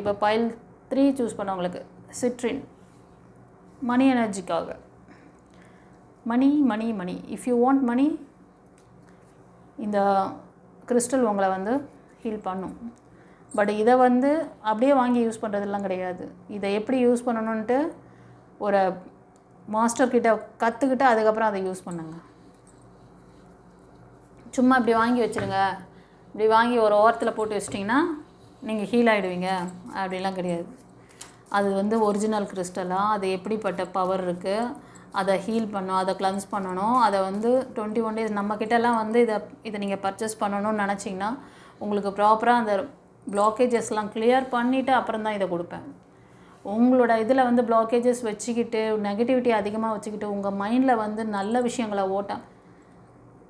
இப்போ file 3 choose பண்ணவங்களுக்கு citrine, money எனர்ஜிக்காக. Money money money if you want money, இந்த கிறிஸ்டல் உங்களை வந்து ஹீல் பண்ணும். பட் இதை வந்து அப்படியே வாங்கி யூஸ் பண்ணுறதெல்லாம் கிடையாது. இதை எப்படி யூஸ் பண்ணணுன்ட்டு ஒரு மாஸ்டர்கிட்ட கற்றுக்கிட்டு அதுக்கப்புறம் அதை யூஸ் பண்ணுங்க. சும்மா இப்படி வாங்கி வச்சுருங்க, இப்படி வாங்கி ஒரு ஓரத்தில் போட்டு வச்சிட்டிங்கன்னா நீங்கள் ஹீல் ஆகிடுவீங்க அப்படிலாம் கிடையாது. அது வந்து ஒரிஜினல் கிறிஸ்டலாக அது எப்படிப்பட்ட பவர் இருக்குது, அதை ஹீல் பண்ணணும், அதை கிளன்ஸ் பண்ணணும். அதை வந்து 21 days நம்மக்கிட்டலாம் வந்து இதை நீங்கள் பர்ச்சேஸ் பண்ணணும்னு நினச்சிங்கன்னா உங்களுக்கு ப்ராப்பராக அந்த பிளாக்கேஜஸ்லாம் கிளியர் பண்ணிவிட்டு அப்புறம் தான் இதை கொடுப்பேன். உங்களோட இதில் வந்து பிளாக்கேஜஸ் வச்சுக்கிட்டு நெகட்டிவிட்டி அதிகமாக வச்சுக்கிட்டு உங்கள் மைண்டில் வந்து நல்ல விஷயங்களை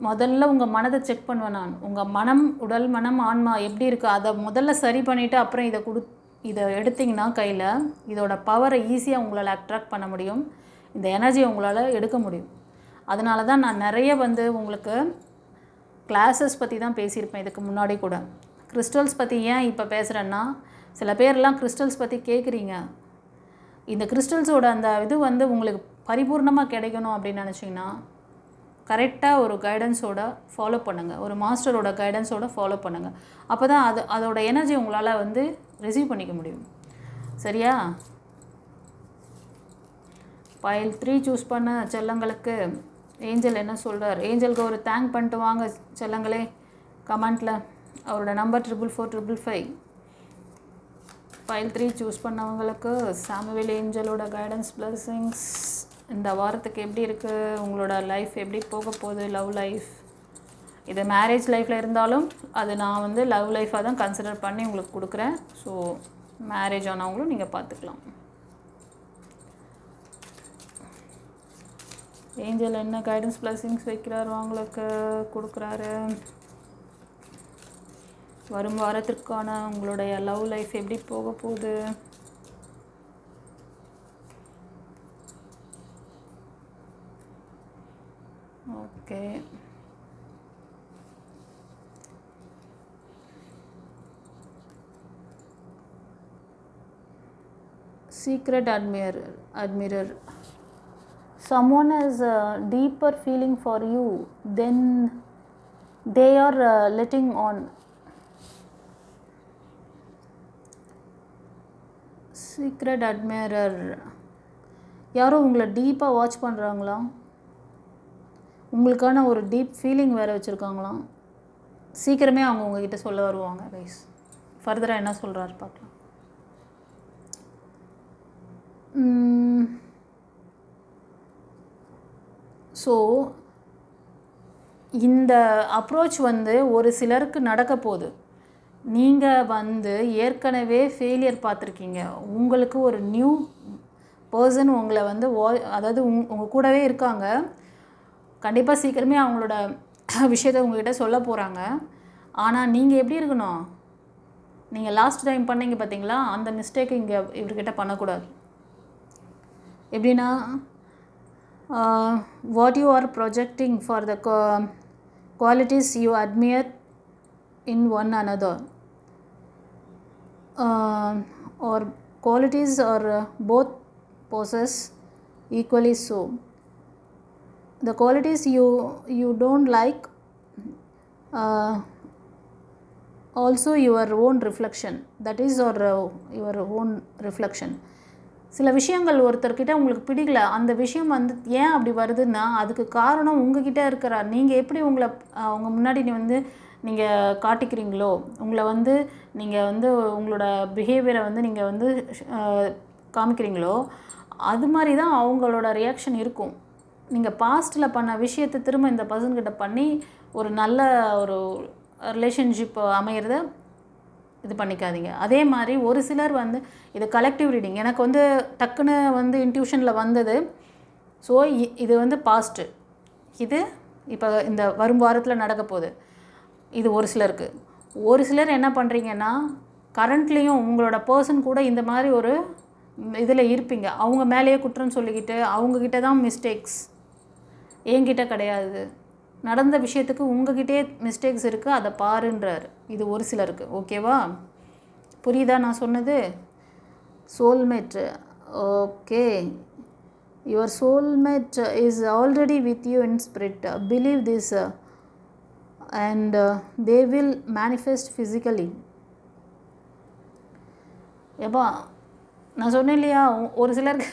முதல்ல உங்கள் மனதை செக் பண்ணுவேன் நான். உங்கள் மனம், உடல், மனம், ஆன்மா எப்படி இருக்குது அதை முதல்ல சரி பண்ணிவிட்டு அப்புறம் இதை எடுத்திங்கன்னா கையில் இதோட பவரை ஈஸியாக உங்களால் அட்ராக்ட் பண்ண முடியும். இந்த எனர்ஜியை உங்களால் எடுக்க முடியும். அதனால தான் நான் நிறைய வந்து உங்களுக்கு கிளாஸஸ் பற்றி தான் பேசியிருப்பேன் இதுக்கு முன்னாடி கூட. கிறிஸ்டல்ஸ் பற்றி ஏன் இப்போ பேசுகிறேன்னா, சில பேர்லாம் கிறிஸ்டல்ஸ் பற்றி கேட்குறீங்க. இந்த கிறிஸ்டல்ஸோட அந்த இது வந்து உங்களுக்கு பரிபூர்ணமாக கிடைக்கணும் அப்படின்னு நினச்சிங்கன்னா கரெக்டாக ஒரு கைடன்ஸோட ஃபாலோ பண்ணுங்கள், ஒரு மாஸ்டரோட கைடன்ஸோட ஃபாலோ பண்ணுங்கள். அப்போ தான் அதோட எனர்ஜி உங்களால் வந்து ரிசீவ் பண்ணிக்க முடியும். சரியா? பைல் 3 சூஸ் பண்ண செல்லங்களுக்கு ஏஞ்சல் என்ன சொல்கிறார்? ஏஞ்சலுக்கு ஒரு தேங்க் பண்ணிட்டு வாங்க செல்லங்களே கமெண்ட்டில். அவரோட நம்பர் 44455. பைல் 3 சூஸ் பண்ணவங்களுக்கு சாமுவேல் ஏஞ்சலோட கைடன்ஸ் பிளஸிங்ஸ். இந்த வாரத்துக்கு எப்படி இருக்குது, உங்களோட லைஃப் எப்படி போக போகுது, லவ் லைஃப். இது மேரேஜ் லைஃப்பில் இருந்தாலும் அது நான் வந்து லவ் லைஃபாக தான் கன்சிடர் பண்ணி உங்களுக்கு கொடுக்குறேன். ஸோ மேரேஜ் ஆனவங்களும் நீங்கள் பார்த்துக்கலாம். ஏஞ்சல் என்ன கைடன்ஸ் பிளஸிங்ஸ் வைக்கிறாரு அவங்களுக்கு கொடுக்குறாரு. வரும் வாரத்திற்கான உங்களுடைய லவ் லைஃப் எப்படி போக போகுது. Okay, secret admirer. Someone has a deeper feeling for you than they are letting on. Secret admirer யாரோ உங்களை டீப்பாக வாட்ச் பண்ணுறாங்களாம். உங்களுக்கான ஒரு டீப் ஃபீலிங் வேறு வச்சுருக்காங்களாம். சீக்கிரமே அவங்க உங்ககிட்ட சொல்ல வருவாங்க. கைஸ் ஃபர்தராக என்ன சொல்கிறாரு பார்க்கலாம். ஸோ இந்த அப்ரோச் வந்து ஒரு சிலருக்கு நடக்க போகுது. நீங்கள் வந்து ஏற்கனவே ஃபெயிலியர் பார்த்துருக்கீங்க. உங்களுக்கு ஒரு நியூ பர்சன் உங்களை வந்து அதாவது உங்கள் கூடவே இருக்காங்க. கண்டிப்பாக சீக்கிரமே அவங்களோட விஷயத்தை உங்கள்கிட்ட சொல்ல போகிறாங்க. ஆனால் நீங்கள் எப்படி இருக்கணும், நீங்கள் லாஸ்ட் டைம் பண்ணீங்க பார்த்தீங்களா, அந்த மிஸ்டேக் இங்கே இவர்கிட்ட பண்ணக்கூடாது. எப்படின்னா, what you are projecting for the qualities you admire in one another, or qualities or both possess equally so. The qualities you don't like, also your own reflection, that is your own reflection. சில விஷயங்கள் ஒருத்தர்கிட்ட உங்களுக்கு பிடிக்கல, அந்த விஷயம் வந்து ஏன் அப்படி வருதுன்னா அதுக்கு காரணம் உங்ககிட்ட இருக்கிற நீங்கள் எப்படி உங்கள் முன்னாடி வந்து நீங்கள் காட்டிக்கிறீங்களோ, உங்களை வந்து நீங்கள் வந்து உங்களோட பிஹேவியரை வந்து நீங்கள் வந்து காமிக்கிறீங்களோ, அது மாதிரி தான் அவங்களோட ரியாக்ஷன் இருக்கும். நீங்கள் பாஸ்ட்டில் பண்ண விஷயத்தை திரும்ப இந்த பர்சன்கிட்ட பண்ணி ஒரு நல்ல ஒரு ரிலேஷன்ஷிப் அமையிறத இது பண்ணிக்காதீங்க. அதே மாதிரி ஒரு சிலர் வந்து இது கலெக்டிவ் ரீடிங். எனக்கு வந்து டக்குன்னு வந்து இன்ட்யூஷனில் வந்தது. ஸோ இது வந்து பாஸ்ட்டு, இது இப்போ இந்த வரும் வாரத்தில் நடக்க போகுது. இது ஒரு சிலருக்கு. ஒரு சிலர் என்ன பண்ணுறீங்கன்னா, கரண்ட்லேயும் உங்களோட பர்சன் கூட இந்த மாதிரி ஒரு இதில் இருப்பீங்க. அவங்க மேலேயே குற்றம் சொல்லிக்கிட்டு அவங்கக்கிட்ட தான் மிஸ்டேக்ஸ், என்கிட்ட கிடையாது, நடந்த விஷயத்துக்கு உங்ககிட்டே மிஸ்டேக்ஸ் இருக்குது, அதை பாருன்றார். இது ஒரு சிலருக்கு. ஓகேவா? புரியுதா நான் சொன்னது? Soulmate. Okay, your soulmate is already with you in spirit. Believe this and they will manifest physically. எப்பா நான் சொன்னேன் இல்லையா, ஒரு சிலருக்கு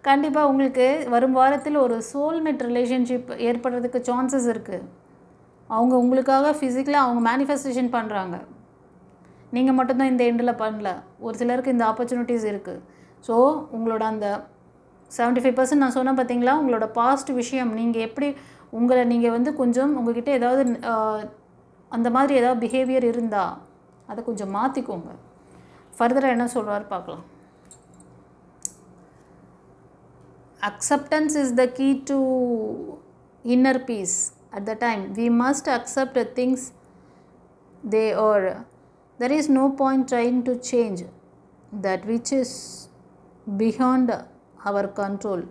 கண்டிப்பாக உங்களுக்கு வரும் வாரத்தில் ஒரு சோல்மேட் ரிலேஷன்ஷிப் ஏற்படுறதுக்கு சான்சஸ் இருக்குது. அவங்க உங்களுக்காக ஃபிசிக்கலாக அவங்க மேனிஃபெஸ்டேஷன் பண்ணுறாங்க. நீங்கள் மட்டும்தான் இந்த எண்டில் பண்ணல, ஒரு சிலருக்கு இந்த ஆப்பர்ச்சுனிட்டிஸ் இருக்குது. ஸோ உங்களோட அந்த 75% நான் சொன்னேன் பார்த்தீங்களா, உங்களோட பாஸ்ட் விஷயம் நீங்கள் எப்படி உங்களை நீங்கள் வந்து கொஞ்சம் உங்கள்கிட்ட ஏதாவது அந்த மாதிரி ஏதாவது பிஹேவியர் இருந்தால் அதை கொஞ்சம் மாற்றிக்கோங்க. ஃபர்தராக என்ன சொல்கிறாரு பார்க்கலாம். acceptance is the key to inner peace. At the time we must accept the things they are. There is no point trying to change that which is beyond our control.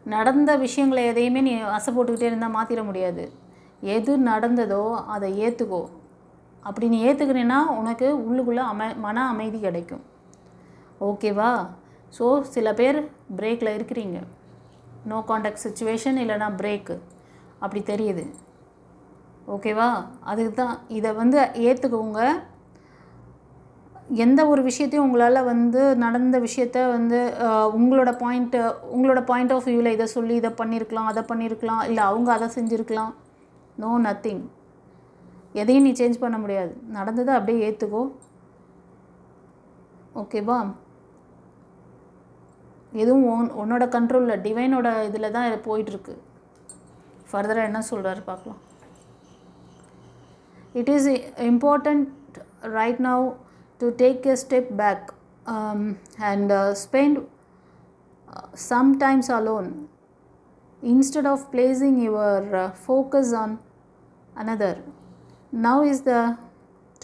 நடந்த விஷயங்களை எதையுமே நீ ஆசை போட்டுக்கிட்டே இருந்தால் மாற்றிட முடியாது. எது நடந்ததோ அதை ஏற்றுக்கோ. அப்படி நீ ஏற்றுக்கிறேன்னா உனக்கு உள்ளுக்குள்ளே மன அமைதி கிடைக்கும். ஓகேவா? ஸோ சில பேர் பிரேக்கில் இருக்கிறீங்க, நோ கான்டாக்ட் சுச்சுவேஷன் இல்லைனா பிரேக்கு அப்படி தெரியுது. ஓகேவா? அதுக்கு தான் இதை வந்து ஏற்றுக்கோங்க. எந்த ஒரு விஷயத்தையும் உங்களால் வந்து நடந்த விஷயத்த வந்து உங்களோட பாயிண்ட் ஆஃப் வியூவில் இதை சொல்லி இதை பண்ணியிருக்கலாம், அதை பண்ணியிருக்கலாம், இல்லை அவங்க அதை செஞ்சுருக்கலாம். No, nothing. எதையும் நீ சேஞ்ச் பண்ண முடியாது. நடந்ததை அப்படியே ஏற்றுக்கோ. ஓகேவா? எதுவும் உன்னோட கண்ட்ரோலில் டிவைனோட இதில் தான் போயிட்டுருக்கு. ஃபர்தராக என்ன சொல்கிறாரு பார்க்கலாம். It is important right now to take a step back and spend some times alone instead of placing your focus on another. Now is the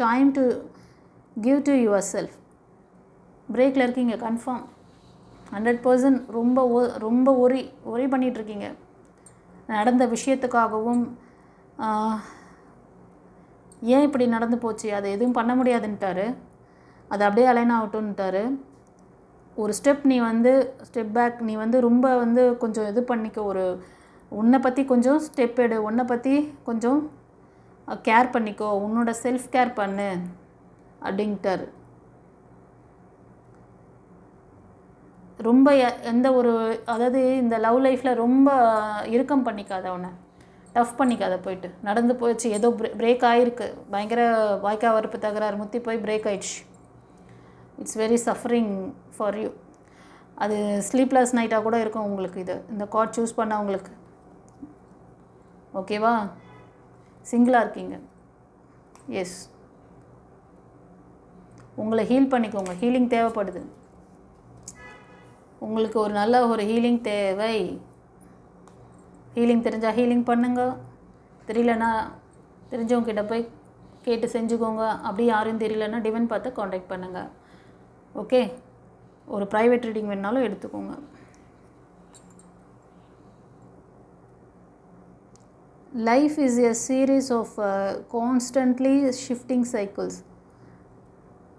time to give to yourself. பிரேக்கில் இருக்கீங்க கன்ஃபார்ம் 100%. ரொம்ப worry பண்ணிகிட்ருக்கீங்க நடந்த விஷயத்துக்காகவும். ஏன் இப்படி நடந்து போச்சு, அதை எதுவும் பண்ண முடியாதுன்ட்டாரு, அது அப்படியே அலைன் ஆகட்டும்ட்டாரு. ஒரு ஸ்டெப் பேக் நீ வந்து ரொம்ப வந்து கொஞ்சம் இது பண்ணிக்க, ஒரு உன்னை பற்றி கொஞ்சம் ஸ்டெப் எடு, உன்னை பற்றி கொஞ்சம் கேர் பண்ணிக்கோ, உன்னோட செல்ஃப் கேர் பண்ணு அப்படின்ட்டாரு. ரொம்ப எந்த ஒரு அதாவது இந்த லவ் லைஃப்பில் ரொம்ப இறுக்கம் பண்ணிக்காத, அவனை டஃப் பண்ணிக்காத. போயிட்டு நடந்து போயிடுச்சு, ஏதோ பிரேக் ஆகிருக்கு, பயங்கர வாய்க்கா வரப்பு தகராறு முற்றி போய் பிரேக் ஆயிடுச்சு. It's very suffering for you. அது ஸ்லீப்லெஸ் நைட்டாக கூட இருக்கும் உங்களுக்கு இந்த கார்ட் சூஸ் பண்ண உங்களுக்கு. ஓகேவா? சிங்கிளாக இருக்கீங்க. எஸ், உங்களை ஹீல் பண்ணிக்கோங்க. ஹீலிங் தேவைப்படுது உங்களுக்கு. ஒரு நல்ல ஒரு ஹீலிங் தேவை. ஹீலிங் தெரிஞ்சால் ஹீலிங் பண்ணுங்க, தெரியலன்னா தெரிஞ்சவங்ககிட்ட போய் கேட்டு செஞ்சுக்கோங்க. அப்படி யாரும் தெரியலன்னா டிவைன் பார்த்து காண்டாக்ட் பண்ணுங்கள். ஓகே, ஒரு ப்ரைவேட் ரீடிங் வேணுனாலும் எடுத்துக்கோங்க. Life is a series of constantly shifting cycles.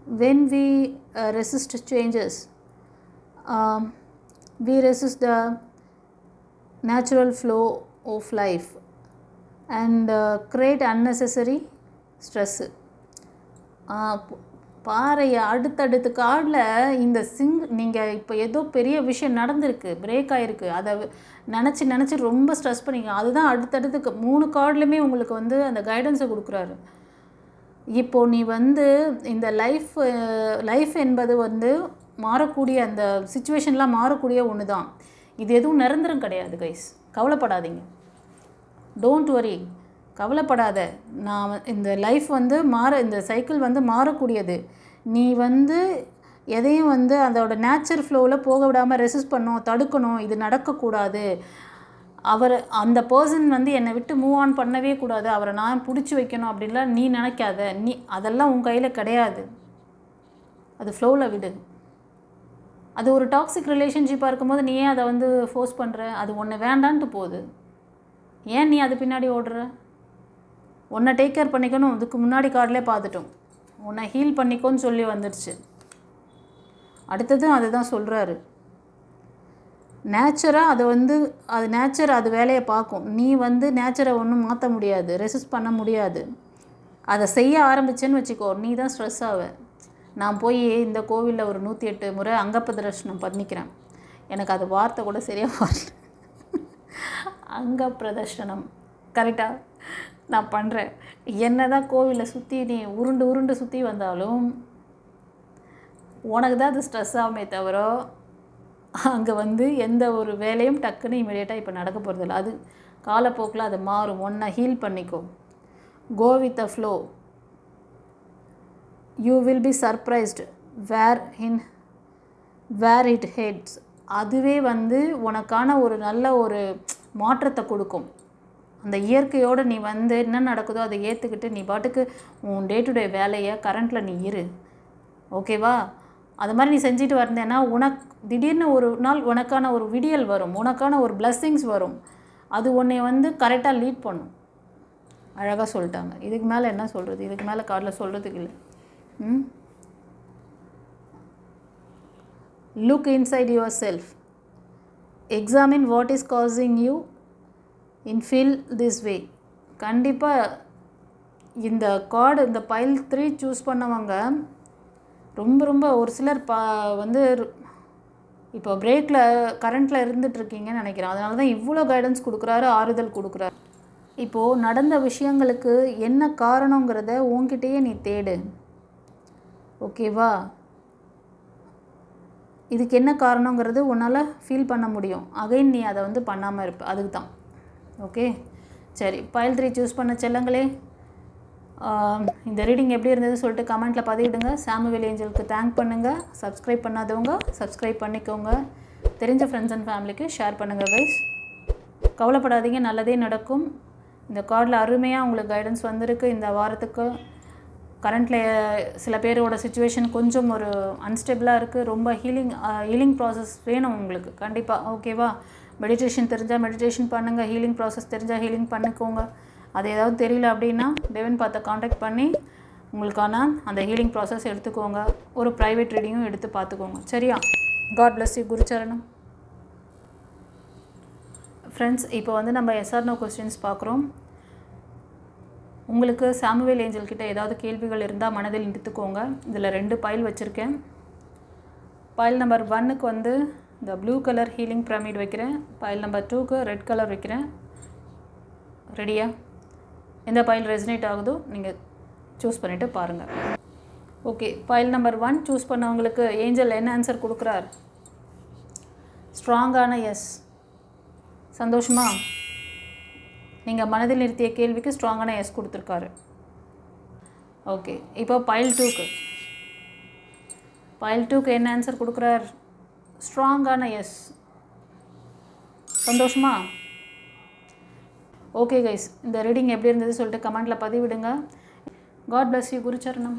when we resist changes, we resist the natural flow of life and create unnecessary stress. பாறையை அடுத்தடுத்து கார்டில் இந்த நீங்கள் இப்போ ஏதோ பெரிய விஷயம் நடந்திருக்கு, பிரேக் ஆகிருக்கு, அதை நினச்சி ரொம்ப ஸ்ட்ரெஸ் பண்ணிங்க. அதுதான் அடுத்தடுத்து 3 கார்ட்லையுமே உங்களுக்கு வந்து அந்த கைடன்ஸை கொடுக்குறாரு. இப்போது நீ வந்து இந்த லைஃப் என்பது வந்து மாறக்கூடிய, அந்த சிச்சுவேஷன்லாம் மாறக்கூடிய ஒன்று தான். இது எதுவும் நிரந்தரம் கிடையாது கைஸ், கவலைப்படாதீங்க. டோன்ட் வரி, கவலைப்படாத. நான் இந்த லைஃப் வந்து இந்த சைக்கிள் வந்து மாறக்கூடியது. நீ வந்து எதையும் வந்து அதோட நேச்சர் ஃப்ளோவில் போக விடாமல் ரெசிஸ்ட் பண்ணணும், தடுக்கணும், இது நடக்கக்கூடாது. அந்த பர்சன் வந்து என்னை விட்டு மூவ் ஆன் பண்ணவே கூடாது, அவரை நான் பிடிச்சி வைக்கணும் அப்படின்லாம் நீ நினைக்காத. அதெல்லாம் உன் கையில் கிடையாது. அது ஃப்ளோவில் விடு. அது ஒரு டாக்ஸிக் ரிலேஷன்ஷிப்பாக இருக்கும்போது நீ ஏன் அதை வந்து ஃபோர்ஸ் பண்ணுற? அது ஒன்று வேண்டான்ட்டு போகுது, ஏன் நீ அது பின்னாடி ஓடுற? ஒன்றை டேக் கேர் பண்ணிக்கணும். இதுக்கு முன்னாடி கார்டிலே பார்த்துட்டோம். உன்னை ஹீல் பண்ணிக்கோன்னு சொல்லி வந்துடுச்சு. அடுத்ததும் அதுதான் சொல்கிறாரு. நேச்சராக அதை அது நேச்சர் அது வேலையை பார்க்கும். நீ நேச்சரை ஒன்றும் மாற்ற முடியாது, ரெசிஸ்ட் பண்ண முடியாது. அதை செய்ய ஆரம்பிச்சேன்னு வச்சுக்கோ, நீ தான் ஸ்ட்ரெஸ் ஆவ. நான் போய் இந்த கோவிலில் ஒரு 108 முறை அங்கப்பிரதர்ஷனம் பண்ணிக்கிறேன். எனக்கு அது வார்த்தை கூட சரியாக வரல. அங்கப்பிரதர்ஷனம் கரெக்டாக நான் பண்ணுறேன். என்ன தான் கோவிலில் சுற்றி நீ உருண்டு சுற்றி வந்தாலும் உனக்கு தான் அது ஸ்ட்ரெஸ் ஆகுமே தவிர அங்கே எந்த ஒரு வேலையும் டக்குன்னு இமீடியட்டாக இப்போ நடக்க போகிறதில்ல. அது காலப்போக்கில் அது மாறும். ஒன்றை ஹீல் பண்ணிக்கோ. Go with the flow. You will be surprised where it heads. அதுவே உனக்கான ஒரு நல்ல ஒரு மாற்றத்தை கொடுக்கும். அந்த இயற்கையோடு நீ என்ன நடக்குதோ அதை ஏற்றுக்கிட்டு நீ பாட்டுக்கு உன் டே டு டே வேலையை கரண்ட்டில் நீ இரு. ஓகேவா? அது மாதிரி நீ செஞ்சுட்டு வந்தேன்னா திடீர்னு ஒரு நாள் உனக்கான ஒரு விடியல் வரும், உனக்கான ஒரு பிளெஸ்ஸிங்ஸ் வரும். அது உன்னை கரெக்டாக லீட் பண்ணும். அழகாக சொல்லிட்டாங்க. இதுக்கு மேலே என்ன சொல்கிறது? இதுக்கு மேலே கார்டில் சொல்கிறதுக்கு இல்லை. Look inside your self. Examine what is causing you in feel this way. கண்டிப்பாக இந்த கார்டு, இந்த பைல் 3 சூஸ் பண்ணவங்க ரொம்ப ஒரு சிலர் இப்போ பிரேக்கில் கரண்ட்டில் இருந்துகிட்ருக்கீங்கன்னு நினைக்கிறேன். அதனால தான் இவ்வளோ கைடன்ஸ் கொடுக்குறாரு, ஆறுதல் கொடுக்குறாரு. இப்போது நடந்த விஷயங்களுக்கு என்ன காரணங்கிறத உன்கிட்டயே நீ தேடு. ஓகேவா? இதுக்கு என்ன காரணங்கிறது உன்னால் ஃபீல் பண்ண முடியும். அகைன் நீ அதை பண்ணாமல் இருப்ப. அதுக்கு தான். ஓகே, சரி. பைல் 3 சூஸ் பண்ண செல்லங்களே, இந்த ரீடிங் எப்படி இருந்ததுன்னு சொல்லிட்டு கமெண்ட்டில் பதிவிடுங்க. சாமுவேல் ஏஞ்சலுக்கு தேங்க் பண்ணுங்கள். சப்ஸ்கிரைப் பண்ணாதவங்க சப்ஸ்கிரைப் பண்ணிக்கோங்க. தெரிஞ்ச ஃப்ரெண்ட்ஸ் அண்ட் ஃபேமிலிக்கு ஷேர் பண்ணுங்கள் கைஸ். கவலைப்படாதீங்க, நல்லதே நடக்கும். இந்த கார்டில் அருமையாக உங்களுக்கு கைடன்ஸ் வந்திருக்கு. இந்த வாரத்துக்கு கரண்ட்டில் சில பேரோட சுச்சுவேஷன் கொஞ்சம் ஒரு அன்ஸ்டேபிளாக இருக்குது. ரொம்ப ஹீலிங் ப்ராசஸ் வேணும் உங்களுக்கு கண்டிப்பாக. ஓகேவா? மெடிடேஷன் தெரிஞ்சால் மெடிடேஷன் பண்ணுங்கள். ஹீலிங் ப்ராசஸ் தெரிஞ்சால் ஹீலிங் பண்ணிக்கோங்க. அது ஏதாவது தெரியல அப்படின்னா டெவின் பார்த்த காண்டாக்ட் பண்ணி உங்களுக்கான அந்த ஹீலிங் ப்ராசஸ் எடுத்துக்கோங்க. ஒரு ப்ரைவேட் ரீடிங்கும் எடுத்து பார்த்துக்கோங்க. சரியா? God bless you. குருச்சரணம். ஃப்ரெண்ட்ஸ், இப்போ நம்ம எஸ்ஆர் நோ கொஸ்டின்ஸ் பார்க்குறோம். உங்களுக்கு சாமுவேல் ஏஞ்சல் கிட்ட ஏதாவது கேள்விகள் இருந்தால் மனதில் நிறுத்துக்கோங்க. இதில் 2 பைல் வச்சுருக்கேன். பைல் நம்பர் 1க்கு இந்த ப்ளூ கலர் ஹீலிங் பிரமிட் வைக்கிறேன். பைல் நம்பர் 2க்கு ரெட் கலர் வைக்கிறேன். ரெடியா? எந்த பைல் ரெசனேட் ஆகுதோ நீங்கள் சூஸ் பண்ணிவிட்டு பாருங்கள். ஓகே, பைல் நம்பர் 1 சூஸ் பண்ணவங்களுக்கு ஏஞ்சல் என்ன ஆன்சர் கொடுக்குறார்? ஸ்ட்ராங்கான எஸ். சந்தோஷமா? நீங்கள் மனதில் நிறுத்திய கேள்விக்கு ஸ்ட்ராங்கான எஸ் கொடுத்துருக்காரு. ஓகே, இப்போ பைல் 2க்கு என்ன ஆன்சர் கொடுக்குறார்? ஸ்ட்ராங்கான எஸ். சந்தோஷமா? ஓகே கைஸ், இந்த ரீடிங் எப்படி இருந்தது சொல்லிட்டு கமெண்ட்டில் பதிவிடுங்க. God bless you. குருச்சரணம்.